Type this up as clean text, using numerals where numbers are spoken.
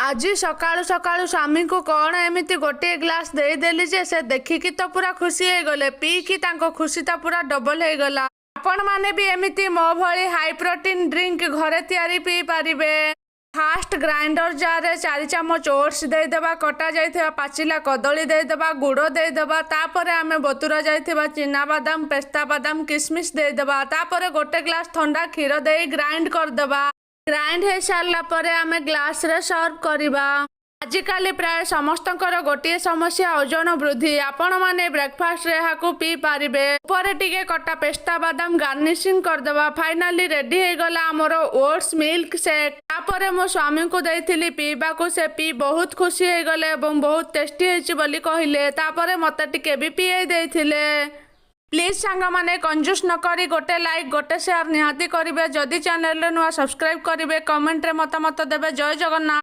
आज सकाळु सकाळु स्वामी को कौन एमती गोटे ग्लास देदेली जे से देखिकी तो पूरा खुशी हो गले पीकी तांको खुशी तो पूरा डबल हो गला। आपण माने भी एमती मो भली हाई प्रोटीन ड्रिंक घरे तैयारी पी पारिबे। फास्ट ग्राइंडर जार 4 चामच ओट्स देदेबा, कटा जाइथिबा पाचिला कदली देदेबा, गुड़ देदेबा, तापरे आमे बतुरा जाइथिबा चिना बादाम, पेस्ता बादाम, किशमिश देदेबा, तापरे गोटे ग्लास ठंडा क्षीर दे ग्राइंड करदेबा। ग्राइंड हो सारा पर आम ग्लास रे सर्व करवा। आजिकाली प्राय समस्तंकर गोटे समस्या ओजन वृद्धि। आपण माने ब्रेकफास्ट रे हाकु पी पारिबे। ऊपर टिके कटा पेस्ता बादाम गार्निशिंग करदेबा। फाइनली रेडी हो गला हमर ओट्स मिल्क शेक। तापरे मो स्वामी को देइथिली पीबा को, से पी बहुत खुशी हो गले एवं बहुत टेस्टी होइछि बोली कहिले। तापरे मते टिके भी पीए देइथिले। प्लीज सांग माने कंजूस न करी गोटे लाइक गोटे शेयर निहाती करिवे। जदि चैनल नुआ सब्सक्राइब करिवे, कमेंट रे मतामत देबे। जय जगन्नाथ।